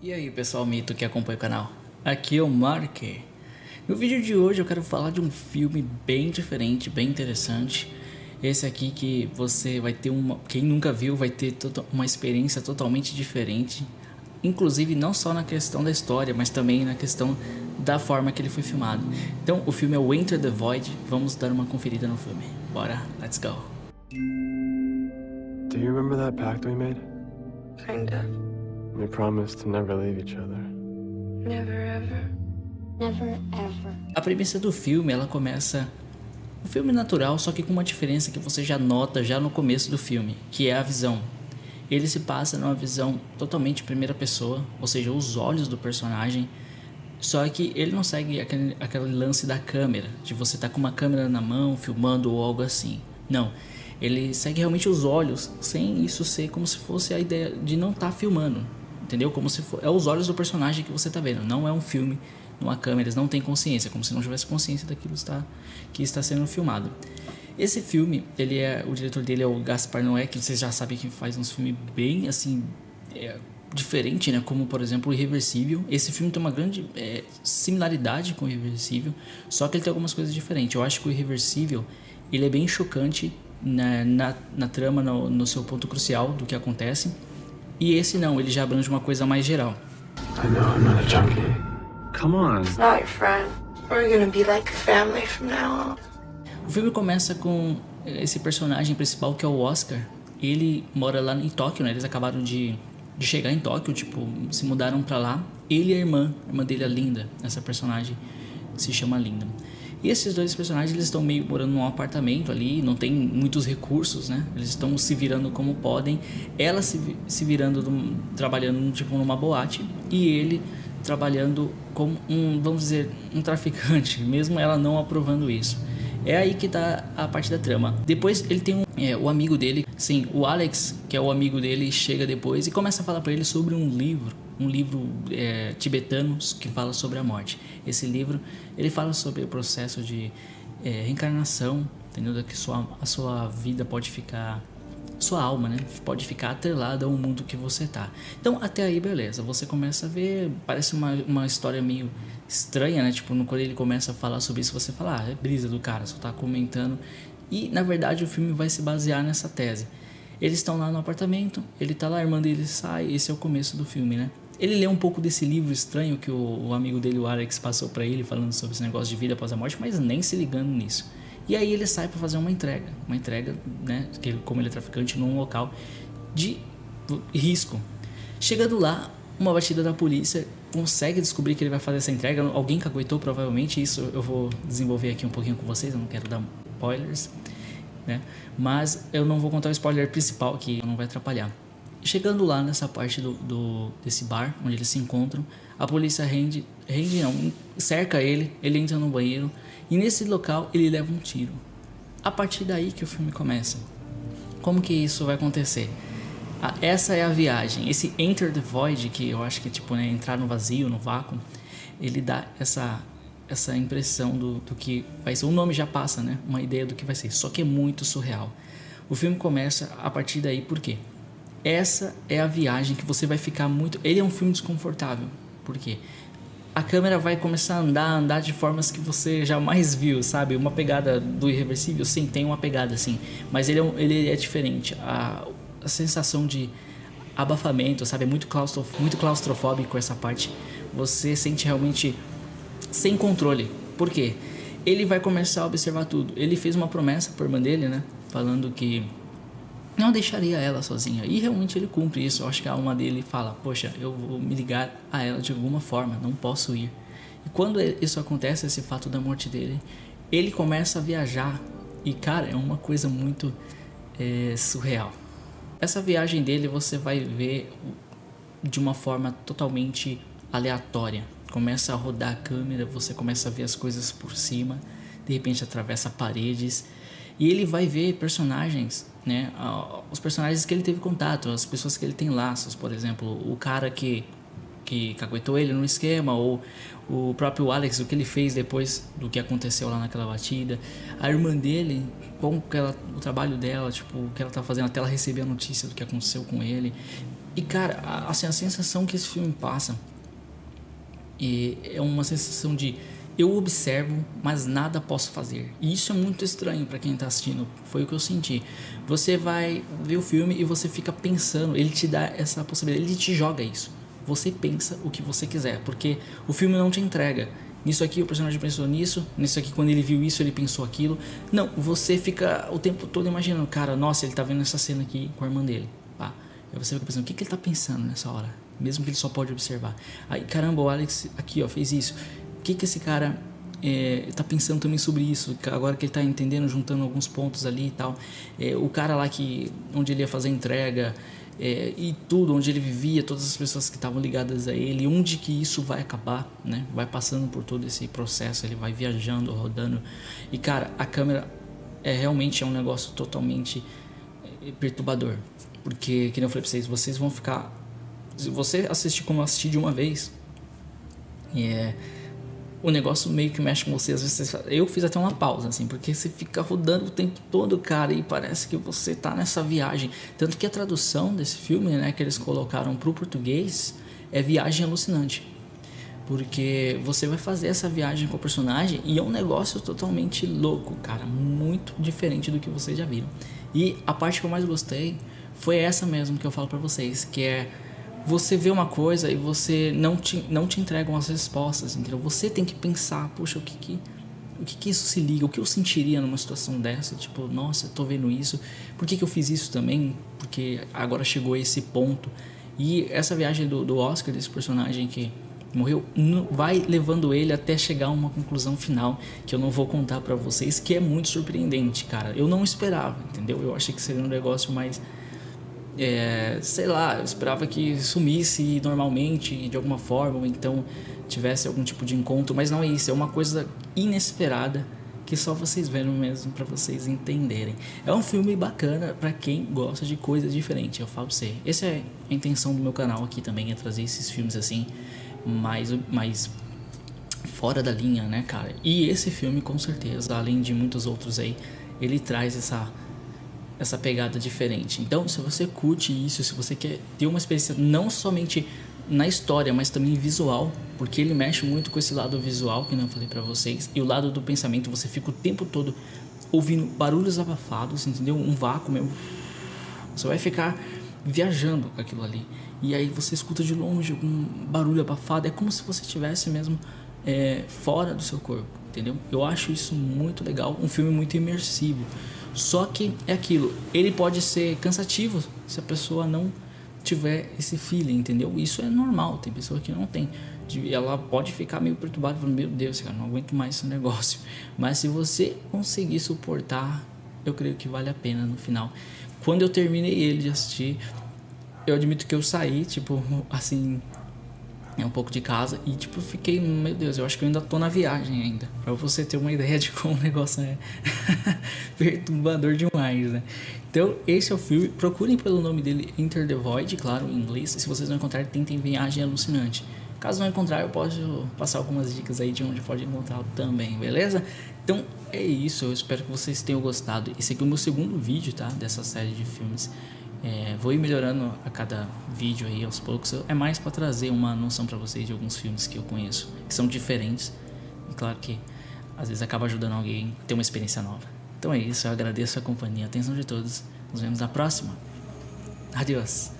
E aí pessoal mito que acompanha o canal, aqui é o Mark. No vídeo de hoje eu quero falar de um filme bem diferente, bem interessante. Esse aqui que você vai ter quem nunca viu vai ter uma experiência totalmente diferente. Inclusive não só na questão da história, mas também na questão da forma que ele foi filmado. Então o filme é o Enter the Void, vamos dar uma conferida no filme. Bora, let's go. Do you remember that pact we made? Kinda. We promised to never leave each other. Never ever. Never ever. A premissa do filme, ela começa um filme natural, só que com uma diferença que você já nota já no começo do filme, que é a visão. Ele se passa numa visão totalmente primeira pessoa, ou seja, os olhos do personagem. Só que ele não segue aquele lance da câmera, de você estar com uma câmera na mão, filmando ou algo assim. Não, ele segue realmente os olhos, sem isso ser como se fosse a ideia de não estar filmando. Entendeu? Como se for, é os olhos do personagem que você está vendo, não é um filme, não há câmeras, não tem consciência, como se não tivesse consciência daquilo que está sendo filmado. Esse filme, o diretor dele é o Gaspar Noé, que vocês já sabem que faz uns filmes bem assim, diferente, né? Como por exemplo o Irreversível. Esse filme tem uma grande similaridade com o Irreversível, só que ele tem algumas coisas diferentes. Eu acho que o Irreversível, ele é bem chocante na trama, no seu ponto crucial do que acontece. E esse não, ele já abrange uma coisa mais geral. I know I'm not a junkie. Come on. It's not your friend. We're gonna be like family from now on. O filme começa com esse personagem principal que é o Oscar. Ele mora lá em Tóquio, né? Eles acabaram de chegar em Tóquio, tipo, se mudaram pra lá. Ele e a irmã dele, a Linda. Essa personagem se chama Linda. E esses dois personagens, eles estão meio morando num apartamento ali, não tem muitos recursos, né? Eles estão se virando como podem. Ela se virando, trabalhando tipo numa boate, e ele trabalhando como vamos dizer, um traficante, mesmo ela não aprovando isso. É aí que tá a parte da trama. Depois ele tem o amigo dele, sim, o Alex, que é o amigo dele, chega depois e começa a falar para ele sobre um livro tibetano que fala sobre a morte. Esse livro, ele fala sobre o processo de reencarnação, entendeu? Que a sua vida pode ficar, sua alma, né? Pode ficar atrelada ao mundo que você tá. Então até aí beleza, você começa a ver, parece uma história meio estranha, né? Tipo, quando ele começa a falar sobre isso, você fala, é brisa do cara, só tá comentando. E na verdade o filme vai se basear nessa tese. Eles estão lá no apartamento, ele tá lá, a irmã dele sai, esse é o começo do filme, né? Ele lê um pouco desse livro estranho que o amigo dele, o Alex, passou pra ele, falando sobre esse negócio de vida após a morte, mas nem se ligando nisso. E aí ele sai pra fazer uma entrega, né? Como ele é traficante, num local de risco. Chegando lá, uma batida da polícia consegue descobrir que ele vai fazer essa entrega. Alguém caguetou provavelmente, isso eu vou desenvolver aqui um pouquinho com vocês, eu não quero dar spoilers, né? Mas eu não vou contar o spoiler principal, que não vai atrapalhar. Chegando lá nessa parte desse bar onde eles se encontram, a polícia cerca ele entra no banheiro e nesse local ele leva um tiro. A partir daí que o filme começa. Como que isso vai acontecer? Essa é a viagem, esse Enter the Void, que eu acho que tipo, né, entrar no vazio, no vácuo, ele dá essa impressão do que vai ser. O nome já passa, né? Uma ideia do que vai ser, só que é muito surreal. O filme começa a partir daí, por quê? Essa é a viagem que você vai ficar muito... Ele é um filme desconfortável, por quê? A câmera vai começar a andar de formas que você jamais viu, sabe? Uma pegada do Irreversível, sim, tem uma pegada assim, mas ele é diferente. A sensação de abafamento, sabe? É muito claustrofóbico essa parte. Você sente realmente sem controle. Por quê? Ele vai começar a observar tudo. Ele fez uma promessa por irmã dele, né? Falando que não deixaria ela sozinha. E realmente ele cumpre isso. Eu acho que a alma dele fala, poxa, eu vou me ligar a ela de alguma forma, não posso ir. E quando isso acontece, esse fato da morte dele, ele começa a viajar. E cara, é uma coisa muito surreal. Essa viagem dele você vai ver de uma forma totalmente aleatória. Começa a rodar a câmera, você começa a ver as coisas por cima, de repente atravessa paredes. E ele vai ver personagens, né? Os personagens que ele teve contato, as pessoas que ele tem laços, por exemplo, o cara que caguetou ele no esquema, ou o próprio Alex, o que ele fez depois do que aconteceu lá naquela batida, a irmã dele, como o trabalho dela, tipo, o que ela tá fazendo até ela receber a notícia do que aconteceu com ele. E cara, assim, a sensação que esse filme passa é uma sensação de eu observo, mas nada posso fazer. E isso é muito estranho pra quem tá assistindo. Foi o que eu senti. Você vai ver o filme e você fica pensando. Ele te dá essa possibilidade. Ele te joga isso. Você pensa o que você quiser. Porque o filme não te entrega. Nisso aqui o personagem pensou nisso. Nisso aqui quando ele viu isso ele pensou aquilo. Não, você fica o tempo todo imaginando. Cara, nossa, ele tá vendo essa cena aqui com a irmã dele. Pá. Aí você fica pensando, o que ele tá pensando nessa hora? Mesmo que ele só pode observar. Aí, caramba, o Alex aqui, ó, fez isso. O que esse cara tá pensando também sobre isso? Agora que ele tá entendendo, juntando alguns pontos ali e tal. O cara lá onde ele ia fazer a entrega e tudo, onde ele vivia, todas as pessoas que estavam ligadas a ele, onde que isso vai acabar, né? Vai passando por todo esse processo, ele vai viajando, rodando. E cara, a câmera realmente é um negócio totalmente perturbador. Porque, que nem eu falei pra vocês vão ficar... Se você assistir como eu assisti de uma vez, o negócio meio que mexe com você. Às vezes eu fiz até uma pausa, assim, porque você fica rodando o tempo todo, cara, e parece que você tá nessa viagem. Tanto que a tradução desse filme, né, que eles colocaram pro português é Viagem Alucinante. Porque você vai fazer essa viagem com o personagem e é um negócio totalmente louco, cara, muito diferente do que vocês já viram. E a parte que eu mais gostei foi essa mesmo que eu falo pra vocês, que é você vê uma coisa e você não te entregam as respostas, entendeu? Você tem que pensar, poxa, o que isso se liga? O que eu sentiria numa situação dessa? Tipo, nossa, eu tô vendo isso. Por que eu fiz isso também? Porque agora chegou a esse ponto. E essa viagem do Oscar, desse personagem que morreu, vai levando ele até chegar a uma conclusão final que eu não vou contar pra vocês, que é muito surpreendente, cara. Eu não esperava, entendeu? Eu achei que seria um negócio mais... sei lá, eu esperava que sumisse normalmente de alguma forma, ou então tivesse algum tipo de encontro, mas não é isso, é uma coisa inesperada que só vocês verem mesmo pra vocês entenderem. É um filme bacana pra quem gosta de coisas diferentes, eu falo pra você. Essa é a intenção do meu canal aqui também, é trazer esses filmes assim, mais fora da linha, né, cara? E esse filme, com certeza, além de muitos outros aí, ele traz essa pegada diferente. Então, se você curte isso, se você quer ter uma experiência não somente na história, mas também visual, porque ele mexe muito com esse lado visual, que eu falei pra vocês, e o lado do pensamento, você fica o tempo todo ouvindo barulhos abafados, entendeu? Um vácuo mesmo. Você vai ficar viajando com aquilo ali. E aí você escuta de longe algum barulho abafado, é como se você estivesse mesmo fora do seu corpo, entendeu? Eu acho isso muito legal, um filme muito imersivo. Só que é aquilo, ele pode ser cansativo se a pessoa não tiver esse feeling, entendeu? Isso é normal, tem pessoa que não tem. Ela pode ficar meio perturbada, falando, meu Deus, cara, não aguento mais esse negócio. Mas se você conseguir suportar, eu creio que vale a pena no final. Quando eu terminei ele de assistir, eu admito que eu saí, tipo, assim, um pouco de casa e, tipo, fiquei, meu Deus, eu acho que eu ainda tô na viagem ainda. Pra você ter uma ideia de como o negócio é perturbador demais, né? Então, esse é o filme. Procurem pelo nome dele, Enter the Void, claro, em inglês. Se vocês não encontrarem, tentem Viagem Alucinante. Caso não encontrar, eu posso passar algumas dicas aí de onde pode encontrar também, beleza? Então, é isso. Eu espero que vocês tenham gostado. Esse aqui é o meu segundo vídeo, tá? Dessa série de filmes. Vou ir melhorando a cada vídeo aí aos poucos. É mais para trazer uma noção para vocês de alguns filmes que eu conheço, que são diferentes. E claro que às vezes acaba ajudando alguém a ter uma experiência nova. Então é isso, eu agradeço a companhia, a atenção de todos. Nos vemos na próxima. Adiós.